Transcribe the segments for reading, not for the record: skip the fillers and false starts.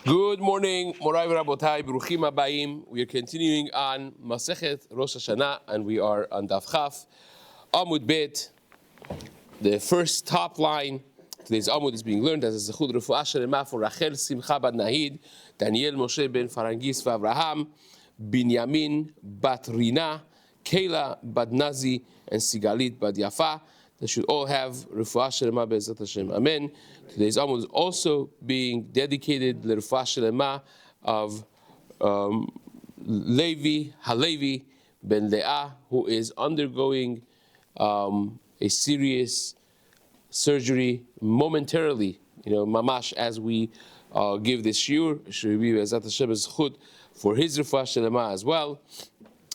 Good morning, Morai Rabotai, Bruchim Abayim. We are continuing on Masechet Rosh Hashanah, and we are on Daf Chaf, Amud Bet, the first top line. Today's Amud is being learned as a Zechud Refuah Shelema for Rachel Simcha Bad Nahid, Daniel Moshe Ben Farangis V'Avraham, Binyamin Bat Rina, Kayla Bad Nazi, and Sigalit Bad Yafa. They should all have Refuah Shelema Be'ezrat Hashem. Amen. Today's Amud is also being dedicated to the Refuah Shelema of Levi Halevi Ben Leah, who is undergoing a serious surgery momentarily. Mamash, as we give this shiur, should be Be'ezrat Hashem Zechut for his Refuah Shelema as well.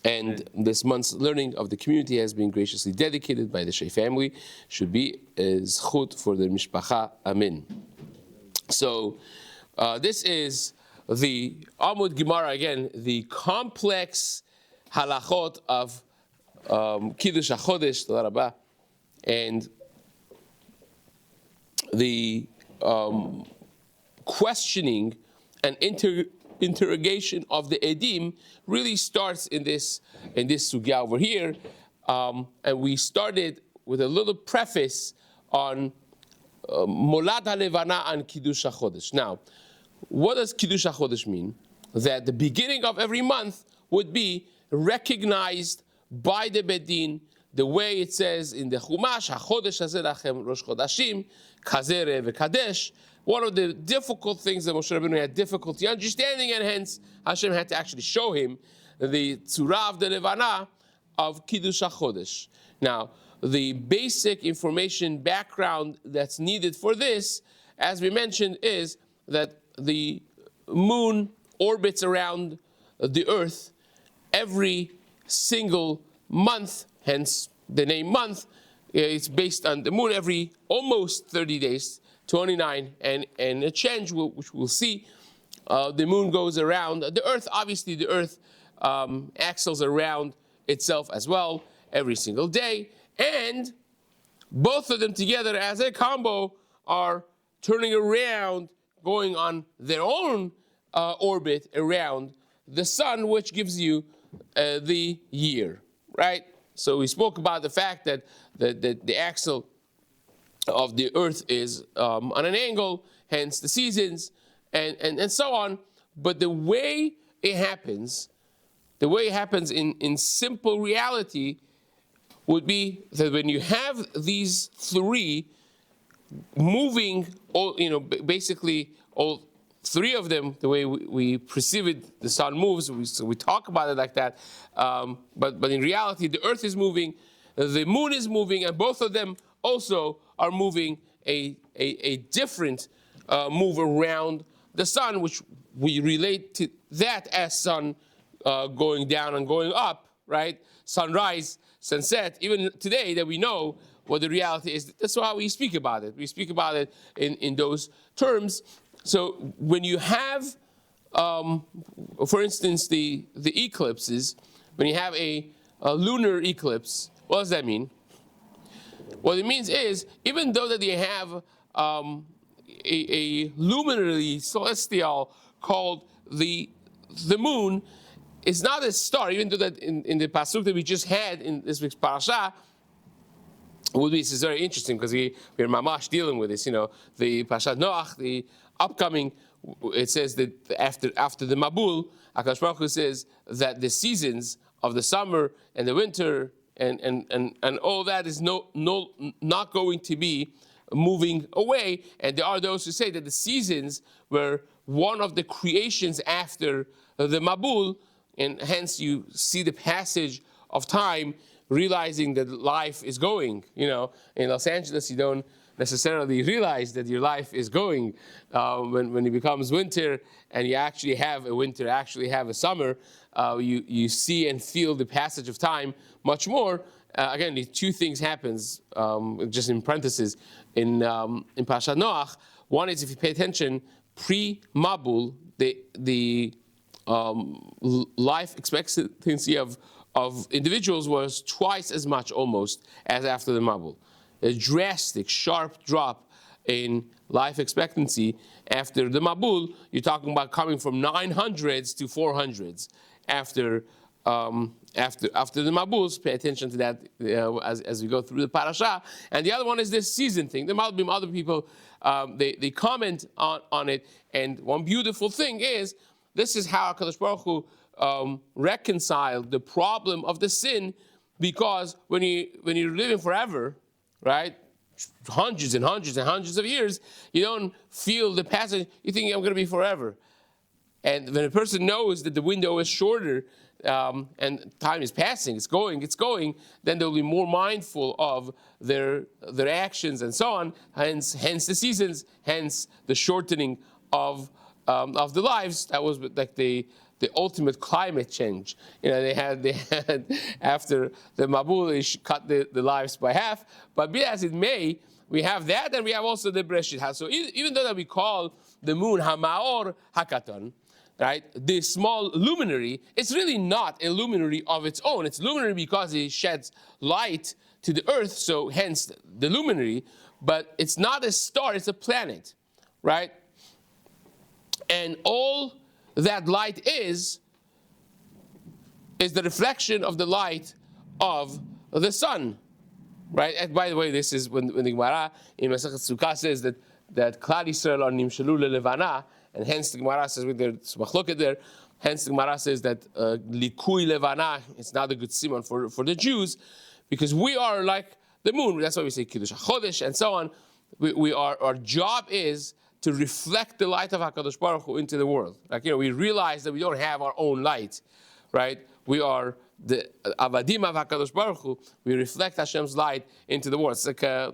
And this month's learning of the community has been graciously dedicated by the Shei family. Should be zchut for the mishpacha. Amen. So this is the Amud Gemara again, the complex halachot of Kiddush HaChodesh, Toda Rabba, and the questioning and interrogation of the edim really starts in this sugya over here, and we started with a little preface on Molad HaLevana and Kiddush HaChodesh. Now, what does Kiddush HaChodesh mean? That the beginning of every month would be recognized by the Bedin, the way it says in the Chumash, HaChodesh Hazeh Lachem Rosh Chodashim, Kazeh V'Kadesh. One of the difficult things that Moshe Rabbeinu had difficulty understanding, and hence Hashem had to actually show him the tzura of the levana of Kiddush HaChodesh. Now, the basic information background that's needed for this, as we mentioned, is that the moon orbits around the earth every single month, hence the name month. It's based on the moon every almost 30 days. 29 and a change, which we'll see. The moon goes around the earth. Obviously, the earth axles around itself as well every single day, and both of them together as a combo are turning around, going on their own orbit around the sun, which gives you the year, right? So we spoke about the fact that the axle of the earth is on an angle, hence the seasons, and so on. But the way it happens in simple reality would be that when you have these three moving, basically all three of them, the way we perceive it, the sun moves, so we talk about it like that. But in reality, the earth is moving, the moon is moving, and both of them also are moving a different move around the sun, which we relate to that as sun going down and going up, right? Sunrise, sunset, even today that we know what the reality is. That's how we speak about it. We speak about it in those terms. So when you have, for instance, the eclipses, when you have a lunar eclipse, what does that mean? What it means is, even though that they have a luminary celestial called the moon, it's not a star, even though that in the pasuk that we just had in this week's parasha, this is very interesting because we're mamash dealing with this. The Parashat Noach, the upcoming, it says that after the Mabul, HaKadosh Baruch Hu says that the seasons of the summer and the winter and all that is not going to be moving away. And there are those who say that the seasons were one of the creations after the Mabul, and hence you see the passage of time, realizing that life is going. In Los Angeles, you don't necessarily realize that your life is going. When it becomes winter and you actually have a winter, actually have a summer, you see and feel the passage of time much more. Again, these two things happens, just in parentheses, in Parashat Noach. One is, if you pay attention, pre-Mabul, the life expectancy of individuals was twice as much almost as after the Mabul. A drastic, sharp drop in life expectancy after the Mabul, you're talking about coming from 900s to 400s after the Mabuls. Pay attention to that as we go through the parasha. And the other one is this season thing. There might be other people, they comment on it. And one beautiful thing is, this is how HaKadosh Baruch Hu reconciled the problem of the sin, because when you're living forever, right, hundreds and hundreds and hundreds of years, you don't feel the passage. You think, I'm going to be forever. And when a person knows that the window is shorter and time is passing, it's going, then they'll be more mindful of their actions and so on. Hence the seasons, hence the shortening of the lives. That was like the ultimate climate change. They had after the Mabul, they cut the lives by half. But be as it may, we have that, and we have also the Breshit. So even though that we call the moon Hamaor Hakaton, right, the small luminary, it's really not a luminary of its own. It's luminary because it sheds light to the earth, so hence the luminary. But it's not a star, it's a planet, right? And all that light is the reflection of the light of the sun, right? And by the way, this is when the Gemara in Masechet Sukkah says that Klal Yisrael are nimshalu lelevana, and hence the Gemara says, with their machloket there, hence the Gemara says that likui levana, it's not a good simon for the Jews, because we are like the moon. That's why we say Kiddush HaChodesh and so on. Our job is to reflect the light of HaKadosh Baruch Hu into the world. Like, we realize that we don't have our own light, right? We are the Avadim of HaKadosh Baruch Hu. We reflect Hashem's light into the world. It's like, a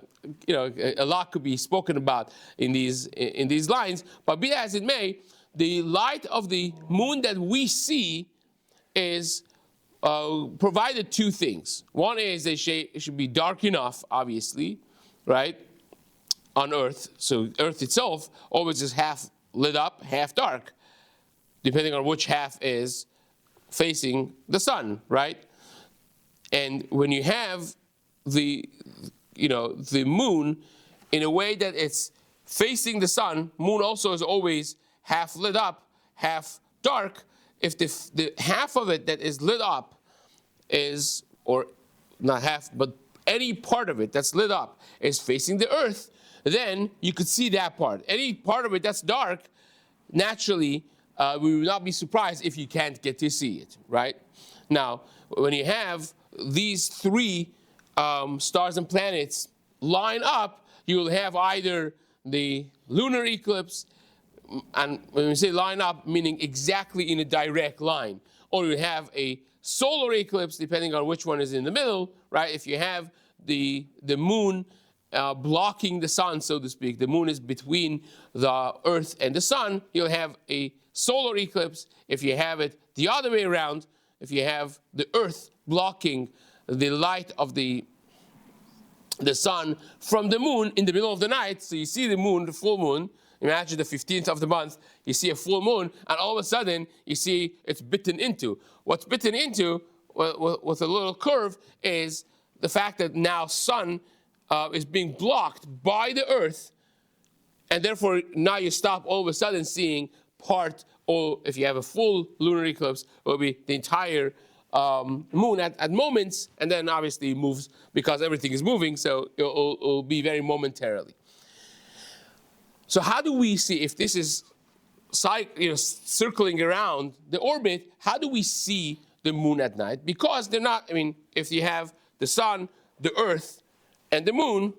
lot could be spoken about in these lines. But be as it may, the light of the moon that we see is provided two things. One is it should be dark enough, obviously, right, on Earth. So Earth itself always is half lit up, half dark, depending on which half is facing the sun, right? And when you have the moon in a way that it's facing the sun, moon also is always half lit up, half dark. If the half of it that is lit up is, or not half, but any part of it that's lit up is facing the earth, then you could see that part. Any part of it that's dark, naturally, we will not be surprised if you can't get to see it, right? Now, when you have these three stars and planets line up, you will have either the lunar eclipse, and when we say line up, meaning exactly in a direct line, or you have a solar eclipse, depending on which one is in the middle, right? If you have the moon blocking the sun, so to speak, the moon is between the earth and the sun, you'll have a solar eclipse. If you have it the other way around, if you have the earth blocking the light of the sun from the moon in the middle of the night, so you see the moon, the full moon, imagine the 15th of the month, you see a full moon, and all of a sudden, you see it's bitten into. What's bitten into, with a little curve, is the fact that now sun is being blocked by the earth, and therefore now you stop all of a sudden seeing part, or if you have a full lunar eclipse, it will be the entire moon at moments, and then obviously it moves because everything is moving, so it'll be very momentarily. So how do we see, if this is circling around the orbit, how do we see the moon at night? Because they're not, if you have the sun, the earth, and the moon,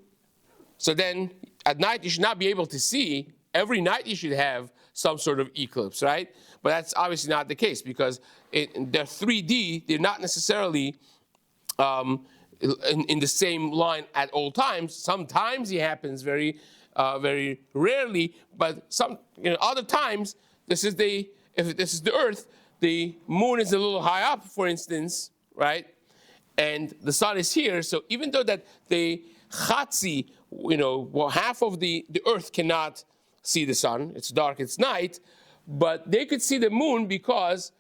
so then at night you should not be able to see. Every night you should have some sort of eclipse, right? But that's obviously not the case, because they're 3D, they're not necessarily in the same line at all times. Sometimes it happens very rarely, but some other times, if this is the earth, the moon is a little high up, for instance, right? And the sun is here, so even though that the chatzi, half of the earth cannot see the sun, it's dark, it's night, but they could see the moon because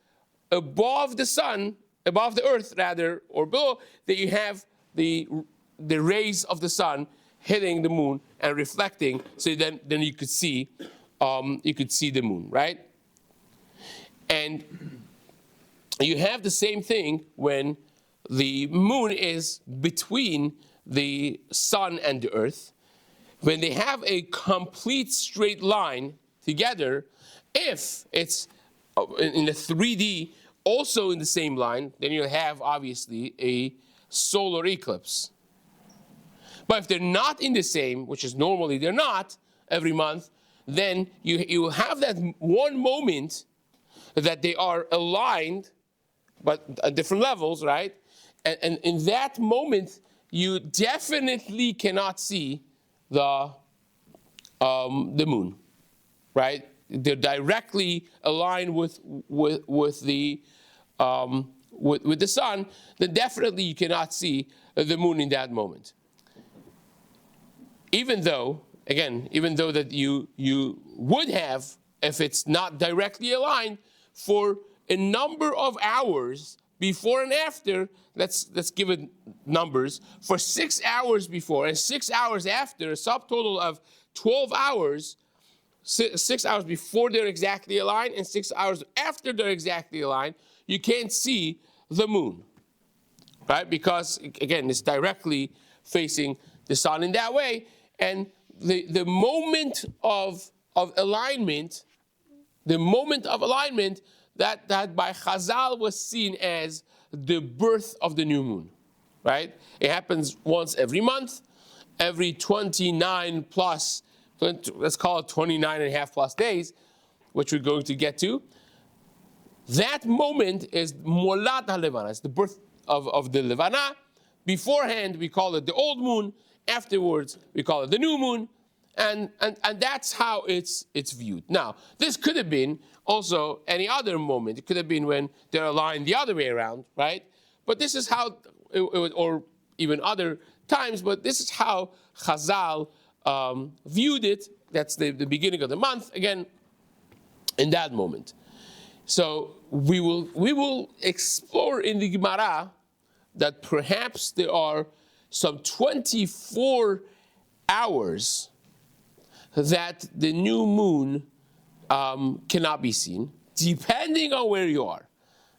above the sun, above the earth rather, or below, that you have the rays of the sun hitting the moon and reflecting, so then you could see the moon, right? And you have the same thing when the moon is between the sun and the earth. When they have a complete straight line together, if it's in the 3D also in the same line, then you'll have obviously a solar eclipse. But if they're not in the same, which is normally they're not every month, then you have that one moment that they are aligned, but at different levels, right? And in that moment, you definitely cannot see the moon, right? They're directly aligned with the sun. Then definitely you cannot see the moon in that moment. Even though that you would have, if it's not directly aligned, for a number of hours before and after, let's give it numbers, for 6 hours before and 6 hours after, a subtotal of 12 hours, 6 hours before they're exactly aligned and 6 hours after they're exactly aligned, you can't see the moon, right? Because, again, it's directly facing the sun in that way. And the moment of alignment, that by Chazal was seen as the birth of the new moon, right? It happens once every month, every 29 plus, let's call it 29 and a half plus days, which we're going to get to. That moment is Molat HaLevana, it's the birth of the Levana. Beforehand, we call it the old moon. Afterwards, we call it the new moon. And that's how it's viewed. Now, this could have been also any other moment. It could have been when they're aligned the other way around, right? But this is how, or even other times, but this is how Chazal viewed it. That's the beginning of the month, again, in that moment. So we will explore in the Gemara that perhaps there are some 24 hours that the new moon cannot be seen, depending on where you are.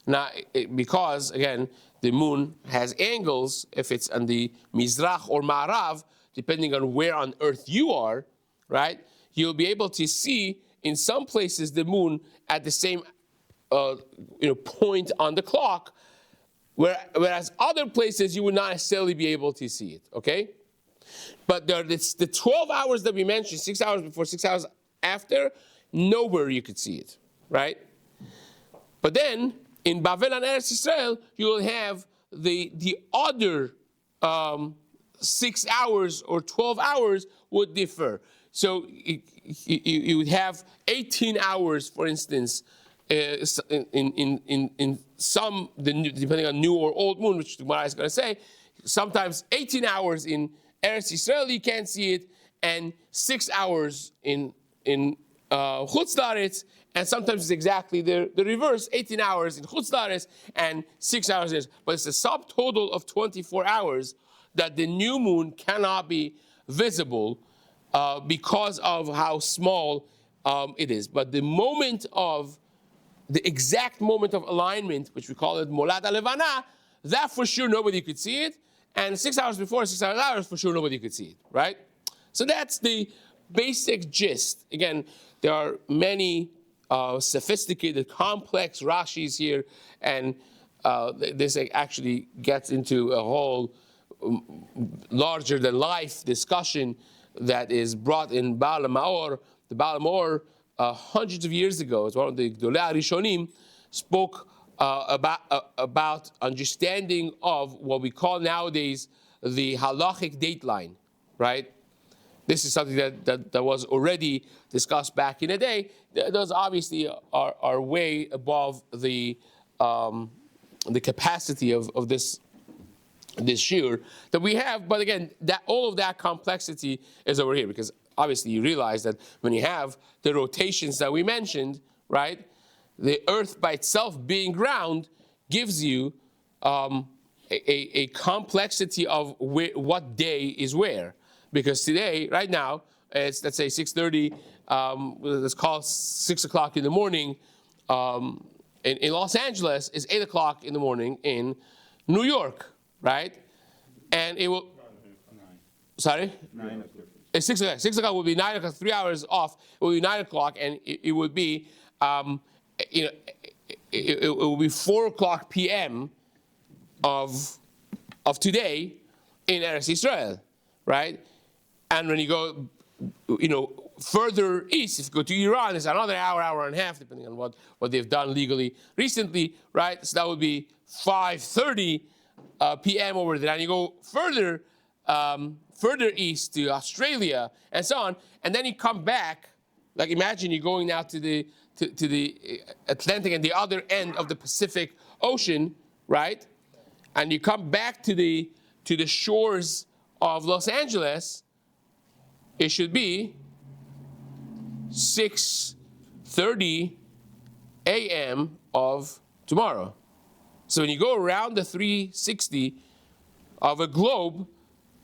Now, because, again, the moon has angles, if it's on the Mizrach or Ma'arav, depending on where on earth you are, right, you'll be able to see in some places the moon at the same point on the clock, whereas other places you would not necessarily be able to see it, okay? But it's the 12 hours that we mentioned, 6 hours before, 6 hours after, nowhere you could see it, right? But then, in Bavel and Eretz Yisrael, you will have the other 6 hours or 12 hours would differ. So you would have 18 hours, for instance, in some, depending on new or old moon, which the Gemara is going to say, sometimes 18 hours in Eretz Yisrael you can't see it, and 6 hours in Chutz La'aretz, and sometimes it's exactly the reverse, 18 hours in Chutz La'aretz and 6 hours in. But it's a subtotal of 24 hours that the new moon cannot be visible because of how small it is. But the exact moment of alignment, which we call it Molat HaLevana, that for sure nobody could see it. And 6 hours before, 6 hours, for sure nobody could see it, right? So that's the basic gist. Again, there are many sophisticated, complex Rashis here, and this actually gets into a whole larger-than-life discussion that is brought in Baal HaMaor. The Baal HaMaor, hundreds of years ago, as one of the Gdolei Rishonim, spoke about understanding of what we call nowadays the halachic dateline, right? This is something that was already discussed back in the day. Those obviously are way above the capacity of this shiur that we have. But again, that all of that complexity is over here, because obviously you realize that when you have the rotations that we mentioned, right, the earth by itself being round gives you a complexity of what day is where. because today, right now, it's, let's say 6:30, let's call it 6 o'clock in the morning. In Los Angeles, it's 8 o'clock in the morning in New York, right? And it will, sorry? 9. It's 6 o'clock. 6 o'clock will be 9 o'clock, 3 hours off. It will be 9 o'clock, and it would be, it will be 4 o'clock p.m. of today in Eretz Yisrael, right? And when you go, further east, if you go to Iran, it's another hour and a half, depending on what they've done legally recently, right? So that would be 5:30 p.m. over there. And you go further east to Australia and so on, and then you come back. Like imagine you're going now to the Atlantic and the other end of the Pacific Ocean, right? And you come back to the shores of Los Angeles. It should be 6:30 a.m. of tomorrow. So when you go around the 360 of a globe,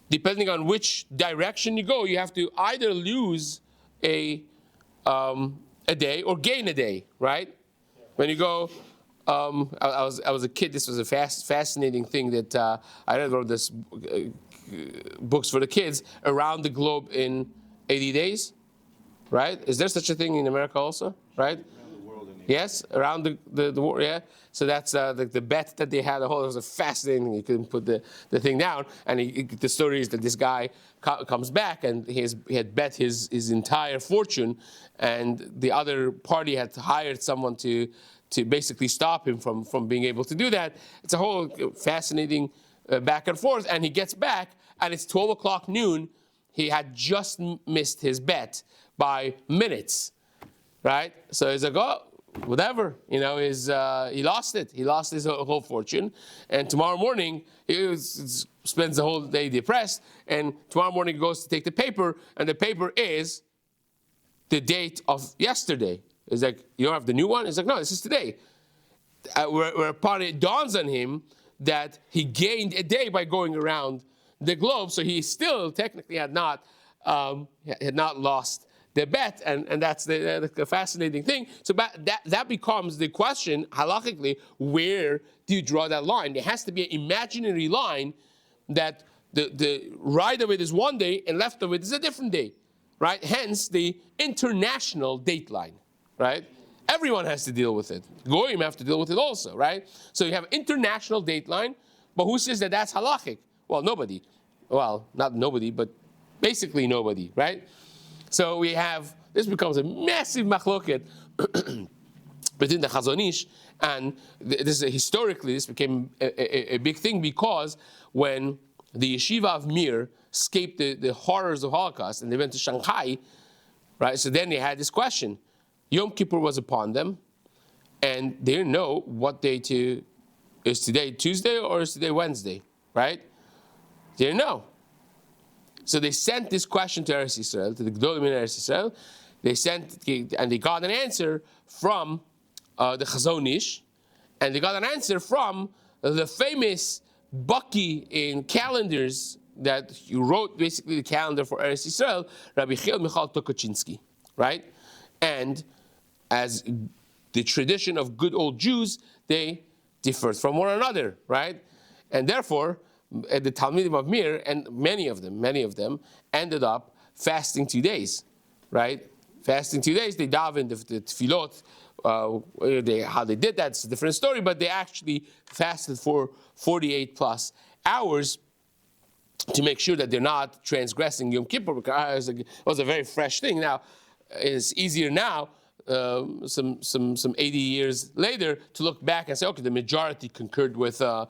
depending on which direction you go, you have to either lose a day or gain a day, right? When you go, I was a kid. This was a fascinating thing that I read. Wrote this books for the kids around the globe in 80 days, right? Is there such a thing in America also, right? Around the world. Yes, around the world, yeah. So that's the bet that they had. It was a fascinating thing. You couldn't put the thing down. And the story is that this guy comes back and he had bet his entire fortune, and the other party had hired someone to basically stop him from being able to do that. It's a whole fascinating back and forth. And he gets back, and it's 12 o'clock noon. He had just missed his bet by minutes, right? So he's like, oh, whatever, he lost it. He lost his whole fortune. And tomorrow morning, he spends the whole day depressed. And tomorrow morning, he goes to take the paper, and the paper is the date of yesterday. It's like, you don't have the new one? It's like, no, this is today. Whereupon it dawns on him that he gained a day by going around the globe, so he still technically had not lost the bet, and that's the fascinating thing. So that becomes the question, halakhically, where do you draw that line? There has to be an imaginary line that the right of it is one day and left of it is a different day, right? Hence the international date line, right? Everyone has to deal with it. Goyim have to deal with it also, right? So you have international date line, but who says that that's halakhic? Well, nobody. Well, not nobody, but basically nobody, right? So we have, this becomes a massive machloket within the Chazon Ish, and historically this became a big thing because when the yeshiva of Mir escaped the horrors of Holocaust and they went to Shanghai, right? So then they had this question. Yom Kippur was upon them, and they didn't know what day is today Tuesday or is today Wednesday, right? They didn't know. So they sent this question to Eretz Yisrael, to the Gdolim in Eretz Yisrael. They sent, and they got an answer from the Chazon Ish, and they got an answer from the famous Baki in calendars that he wrote basically the calendar for Eretz Yisrael, Rabbi Michal Tokochinsky, right? And as the tradition of good old Jews, they differed from one another, right? And therefore, the Talmidim of Mir, and many of them ended up fasting 2 days, right? Fasting 2 days, they davened the tefillot. How they did that's a different story, but they actually fasted for 48 plus hours to make sure that they're not transgressing Yom Kippur, because it was a very fresh thing. Now, it's easier now, some 80 years later, to look back and say, okay, the majority concurred with Rabbi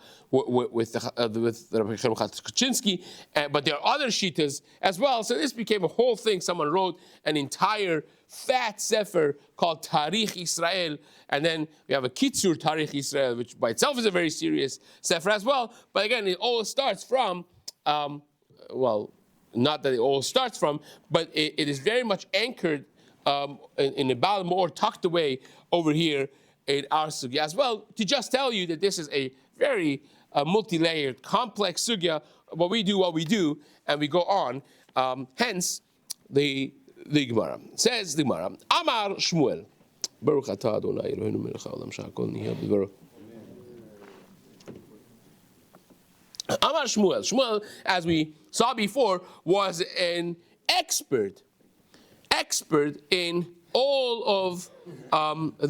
Kuczynski, but there are other shitas as well. So this became a whole thing. Someone wrote an entire fat sefer called Tarikh Israel, and then we have a Kitzur Tarikh Israel, which by itself is a very serious sefer as well. But again, it all starts from, not that it all starts from, but it is very much anchored in a Baal more tucked away over here in our sugya as well, to just tell you that this is a very multi-layered, complex sugya. But we do what we do, and we go on. Hence, the Gemara says, the Gemara, Amar Shmuel, Baruch atah Adonai Eloheinu melech haolam shehakol nihya b'dvaro. Amar Shmuel. Shmuel, as we saw before, was an expert in all of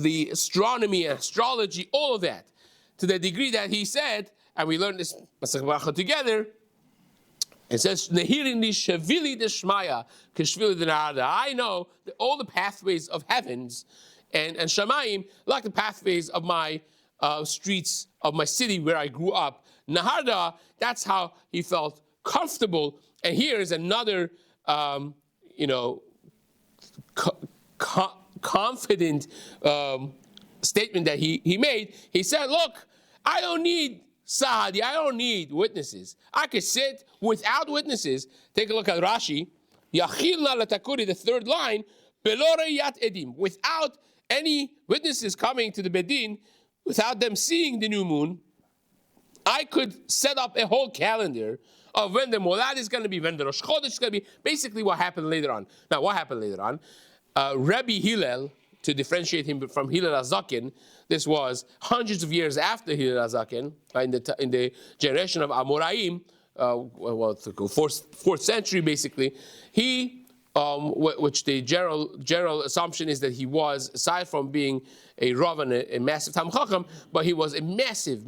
the astronomy and astrology, all of that, to the degree that he said, and we learned this Masech Bracha together. It says, "Nehirini shavili deshmaya keshvili denarada." I know that all the pathways of heavens and shamayim, like the pathways of my streets of my city where I grew up. Naharda, that's how he felt comfortable. And here is another, confident statement that he made. He said, look, I don't need sahadi, I don't need witnesses. I could sit without witnesses. Take a look at Rashi. Yachilna latakuri, the third line, beloreyat edim, without any witnesses coming to the bedin, without them seeing the new moon, I could set up a whole calendar of when the Molad is going to be, when the Rosh Chodesh is going to be, basically what happened later on. Now, what happened later on? Rabbi Hillel, to differentiate him from Hillel HaZaken, this was hundreds of years after Hillel HaZaken, in the generation of Amoraim, fourth century basically, he, which the general assumption is that he was, aside from being a Rav and a massive Tam Chacham, but he was a massive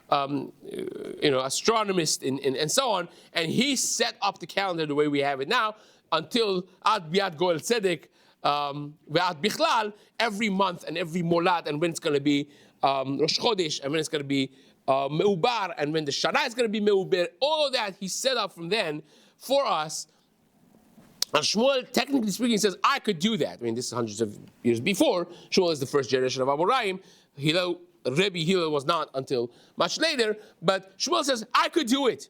astronomist and so on, and he set up the calendar the way we have it now until Ad Biad Goel Tzedek Ve'ad Bichlal, every month and every Molad, and when it's going to be Rosh Chodesh, and when it's going to be Meubar, and when the Shana is going to be Meubar, all of that he set up from then for us. And Shmuel, technically speaking, says, I could do that. I mean, this is hundreds of years before. Shmuel is the first generation of Amoraim. Rabbi Hillel was not until much later. But Shmuel says, I could do it.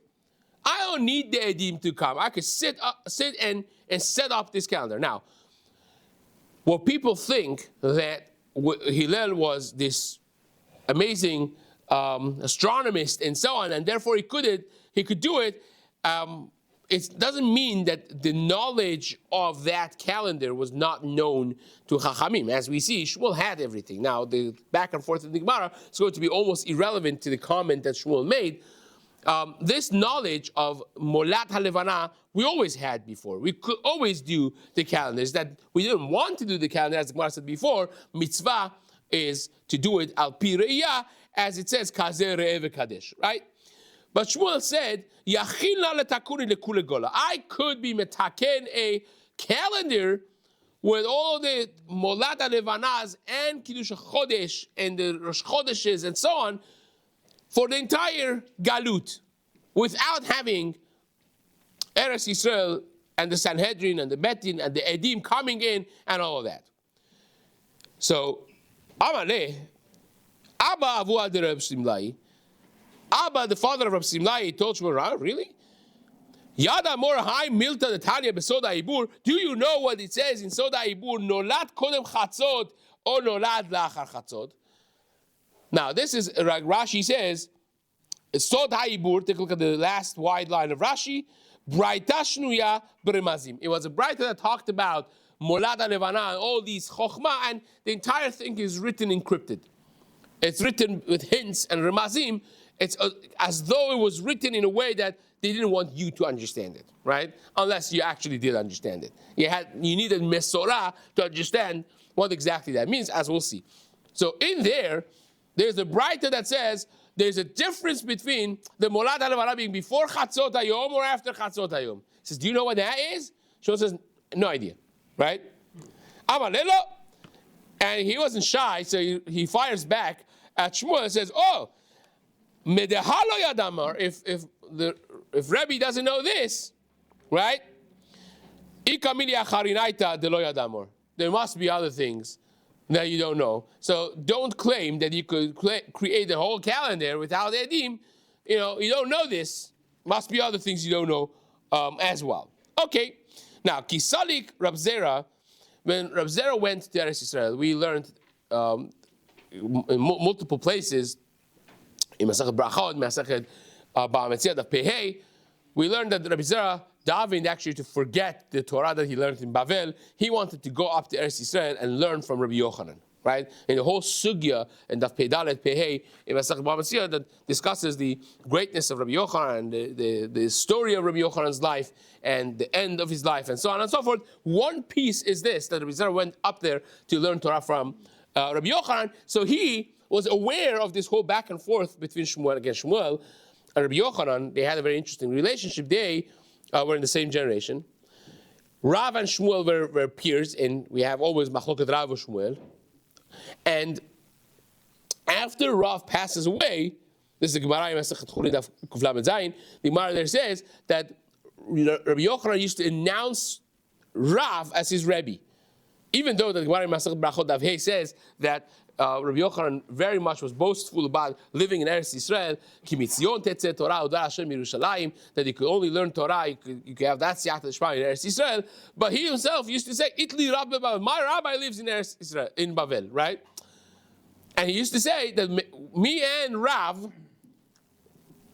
I don't need the Edim to come. I could sit and set up this calendar. Now, what people think that Hillel was this amazing astronomist and so on, and therefore he could do it, it doesn't mean that the knowledge of that calendar was not known to Chachamim. As we see, Shmuel had everything. Now, the back and forth of the Gemara is going to be almost irrelevant to the comment that Shmuel made. This knowledge of Molat HaLevana, we always had before. We could always do the calendars. That we didn't want to do the calendar, as the Gemara said before. Mitzvah is to do it al pi re'iyah, as it says, Kazeh Re'eh V'Kadesh, right? But Shmuel said, I could be metaken a calendar with all the Molat HaLevanas and Kiddush HaChodesh and the Rosh Chodeshes and so on for the entire Galut without having Eretz Yisrael and the Sanhedrin and the Betin and the Edim coming in and all of that. So, Amaleh, Abba Avu Ad Reb Simlai, Abba, the father of Rabbi Simlai, told Shmuel, really? Yada mor hai milta the Tanya besoda ibur. Do you know what it says in Soda Ibur? Nolad kodem chatzot or nolad lachar chatzot. Now, this is, like Rashi says, Soda Ibur, take a look at the last wide line of Rashi, Braita shnuya b'remazim. It was a Braita that talked about Molad HaLevana and all these chokhmah, and the entire thing is written encrypted. It's written with hints and remazim. It's as though it was written in a way that they didn't want you to understand it, right? Unless you actually did understand it. You needed Mesorah to understand what exactly that means, as we'll see. So in there's a Braita that says there's a difference between the Molad HaLevana being before Chatzot HaYom or after Chatzot HaYom. He says, do you know what that is? Shmuel says, no idea, right? Amalelo, and he wasn't shy, so he fires back at Shmuel and says, oh, Medehalo Yadamar, if Rebbe doesn't know this, right? There must be other things that you don't know. So don't claim that you could create the whole calendar without Edim. You don't know this. Must be other things you don't know as well. Okay. Now, Kisalik Rab Zera, when Rab Zera went to Eretz Yisrael, we learned in multiple places, in Masachet Brachot, Masachet Ba'ametziyah of Pehei, we learned that Rabbi Zera davened actually to forget the Torah that he learned in Bavel. He wanted to go up to Eretz Yisrael and learn from Rabbi Yochanan. Right? And the whole sugya and Daf Peidalet Pehei in Masechet Bava Metzia that discusses the greatness of Rabbi Yochanan and the story of Rabbi Yochanan's life and the end of his life and so on and so forth. One piece is this, that Rabbi Yisrael went up there to learn Torah from Rabbi Yochanan. So he was aware of this whole back and forth between Shmuel against Shmuel and Rabbi Yochanan. They had a very interesting relationship. They were in the same generation. Rav and Shmuel were peers, and we have always Machloket Rav and Shmuel. And after Rav passes away, this is the Gemara in Masechet Chulin Daf Kuf Lamed Zayin, the Gemara there says that Rabbi Yochanan used to announce Rav as his Rebbe. Even though the Gemara in Masechet Brachot Daf Hey says that Rabbi Yochanan very much was boastful about living in Eretz Yisrael, Ki mitzion tetzeh Torah udar Hashem Yerushalayim, that you could only learn Torah, you could have that siyata d'shmaya in Eretz Yisrael. But he himself used to say, Itli Rabbi Bavel, my rabbi lives in Eretz Yisrael, in Bavel, right? And he used to say that me and Rav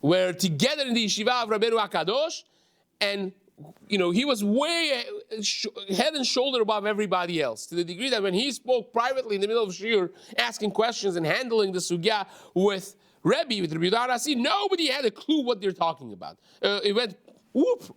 were together in the yeshiva of Rabbeinu HaKadosh, and he was way head and shoulder above everybody else, to the degree that when he spoke privately in the middle of shiur, asking questions and handling the sugya with Rabbi Yehuda Hanassi, nobody had a clue what they're talking about. It went whoop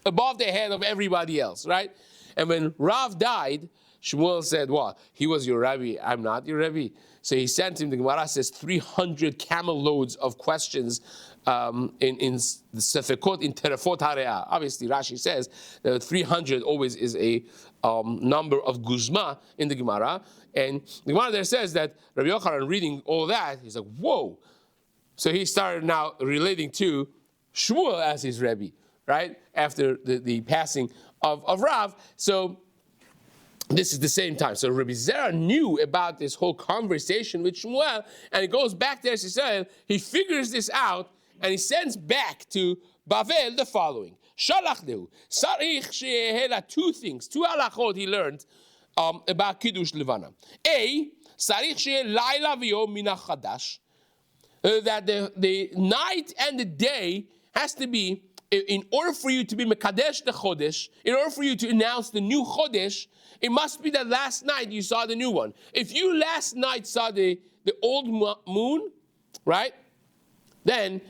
above the head of everybody else, right? And when Rav died, Shmuel said, what? He was your Rabbi, I'm not your Rabbi. So he sent him, the Gemara says, 300 camel loads of questions in the Sefekot in Terefot Hareah. Obviously, Rashi says that 300 always is a number of guzma in the Gemara. And the Gemara there says that Rabbi Yochanan reading all that, he's like, whoa. So he started now relating to Shmuel as his Rebbe, right? After the passing of Rav. So this is the same time. So Rabbi Zera knew about this whole conversation with Shmuel, and he goes back to Eretz Yisrael. He figures this out, and he sends back to Bavel the following. Shalach dehu. Sarich sheyehela, two things, two halachot he learned about Kiddush Levana. A, sarich sheyeh laila v'yom min hachadash, that the night and the day has to be, in order for you to be Mekadesh the Chodesh, in order for you to announce the new Chodesh, it must be that last night you saw the new one. If you last night saw the old moon, right, then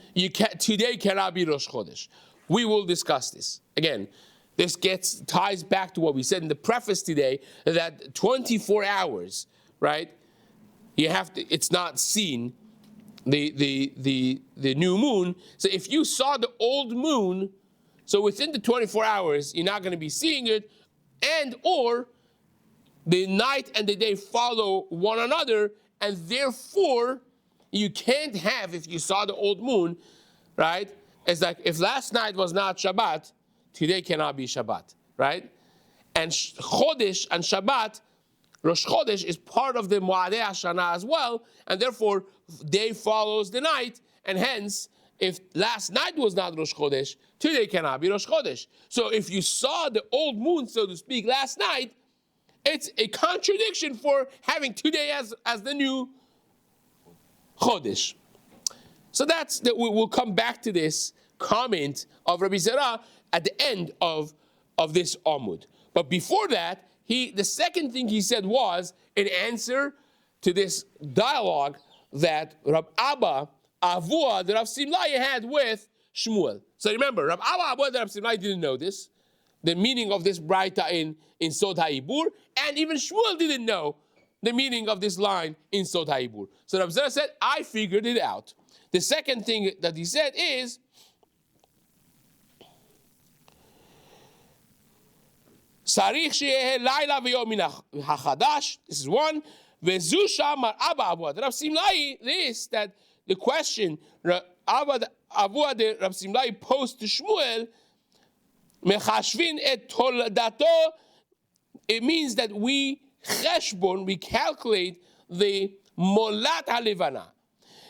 today cannot be Rosh Chodesh. We will discuss this. Again, this ties back to what we said in the preface today, that 24 hours, right, it's not seen, the new moon. So if you saw the old moon, so within the 24 hours, you're not going to be seeing it, and or the night and the day follow one another, and therefore you can't have, if you saw the old moon, right? It's like if last night was not Shabbat, today cannot be Shabbat, right? And Chodesh and Shabbat, Rosh Chodesh is part of the Moadei Hashanah as well, and therefore day follows the night, and hence, if last night was not Rosh Chodesh, today cannot be Rosh Chodesh. So if you saw the old moon, so to speak, last night, it's a contradiction for having today as the new Chodesh. So we'll come back to this comment of Rabbi Zera at the end of this Amud. But before that, the second thing he said was in answer to this dialogue that Rab Abba Avua, that Rav Simlai had with Shmuel. So remember, Rab Abba Avua, that Rav Simlai didn't know this, the meaning of this braita in Sod HaIbur, and even Shmuel didn't know the meaning of this line in Sod HaIbur. So Rav Zera said, I figured it out. The second thing that he said is, Sarich sheyeh laila v'yom min hachadash. This is one. Vezu shamar Abba Avua. Rav Simlai, that the question Abba Avua the Rav Simlai posed to Shmuel, mechashvin et toldato. It means that we calculate the molat halevana.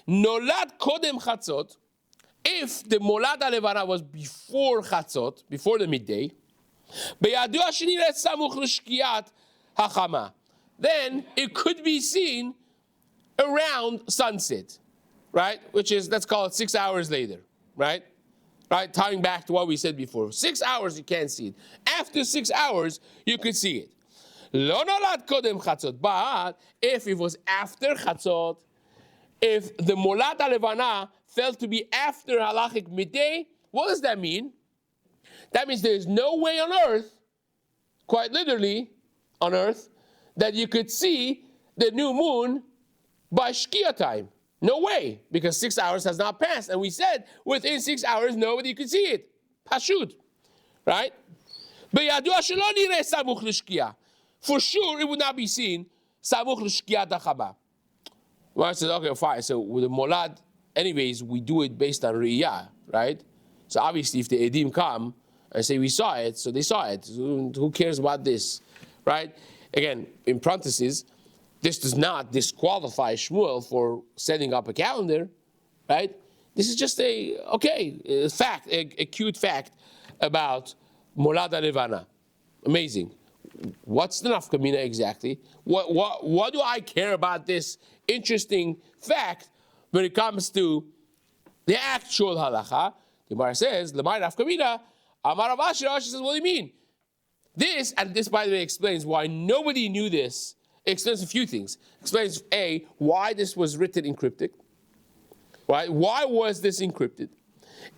Nolad kodem chatzot. If the molat halevana was before chatzot, before the midday, then it could be seen around sunset, right? Which is, let's call it 6 hours later, right? right? Tying back to what we said before. 6 hours, you can't see it. After 6 hours, you could see it. Lo nolad kodem chatzot. But if it was after chatzot, if the molad alevana felt to be after halachic midday, what does that mean? That means there is no way on earth, quite literally on earth, that you could see the new moon by shkia time. No way, because 6 hours has not passed. And we said within 6 hours, nobody could see it. Pashut, right? For sure, it would not be seen samuch l'shkia dachama. Well, I said, okay, fine. So with the molad, anyways, we do it based on riyah, right? So obviously, if the edim come and say we saw it, so they saw it. Who cares about this, right? Again, in parentheses, this does not disqualify Shmuel for setting up a calendar, right? This is just a fact, a cute fact about Molad Levana. Amazing. What's the nafka mina exactly? What do I care about this interesting fact when it comes to the actual halacha? The Gemara says, "Lemay nafka mina." Amar Rav Ashi, Rashi says, "What do you mean?" This, and this, by the way, explains why nobody knew this. It explains a few things. It explains, A, why this was written in cryptic. Right? Why was this encrypted?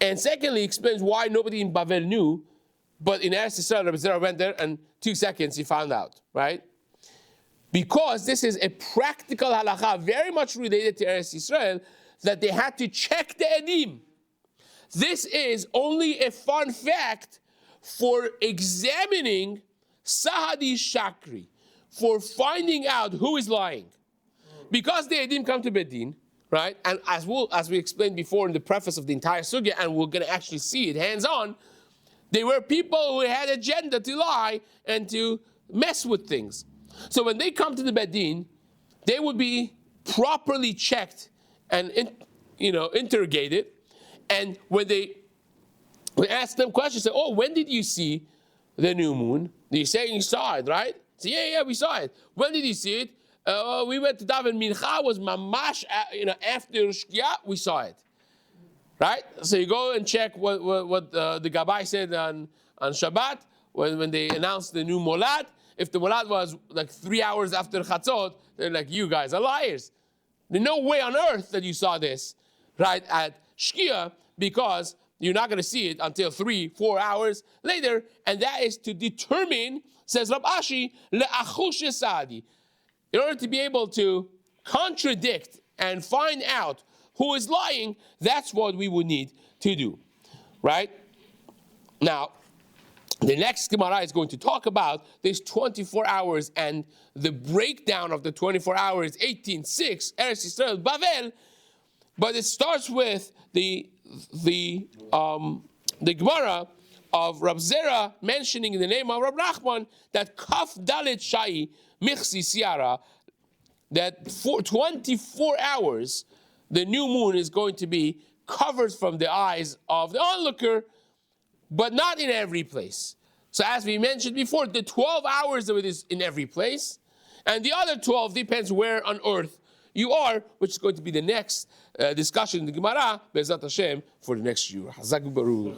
And secondly, explains why nobody in Bavel knew, but in Eretz Yisrael, Rabbi Zera went there and 2 seconds he found out. Right? Because this is a practical halacha, very much related to Eretz Yisrael, that they had to check the edim. This is only a fun fact for examining Sahadi Shakri, for finding out who is lying. Because the Edim come to Bedin, right? And as we explained before in the preface of the entire sugya, and we're going to actually see it hands-on, they were people who had agenda to lie and to mess with things. So when they come to the Bedin, they would be properly checked and interrogated. And when we ask them questions, say, "Oh, when did you see the new moon?" They're saying you saw it, right? So, yeah, we saw it. When did you see it? We went to Daven Mincha, was mamash, after Shkia, we saw it. Right? So you go and check what the Gabbai said on Shabbat, when they announced the new Molad. If the Molad was like 3 hours after Chatzot, they're like, you guys are liars. There's no way on earth that you saw this, right, at Shkia, because you're not going to see it until 3-4 hours later, and that is to determine, says Rab Ashi, le'achush yesadi. In order to be able to contradict and find out who is lying, that's what we would need to do, right? Now, the next Gemara is going to talk about this 24 hours and the breakdown of the 24 hours, 18:6, Eretz Yisrael, Bavel, but it starts with the Gemara of Rab Zera mentioning in the name of Rab Nachman that Kaf Dalet Shai Michsi Siara, that for 24 hours the new moon is going to be covered from the eyes of the onlooker, but not in every place. So as we mentioned before, the 12 hours of it is in every place, and the other 12 depends where on earth you are, which is going to be the next discussion in the Gemara, Be'ezrat Hashem, for the next year. Hazak Baruch.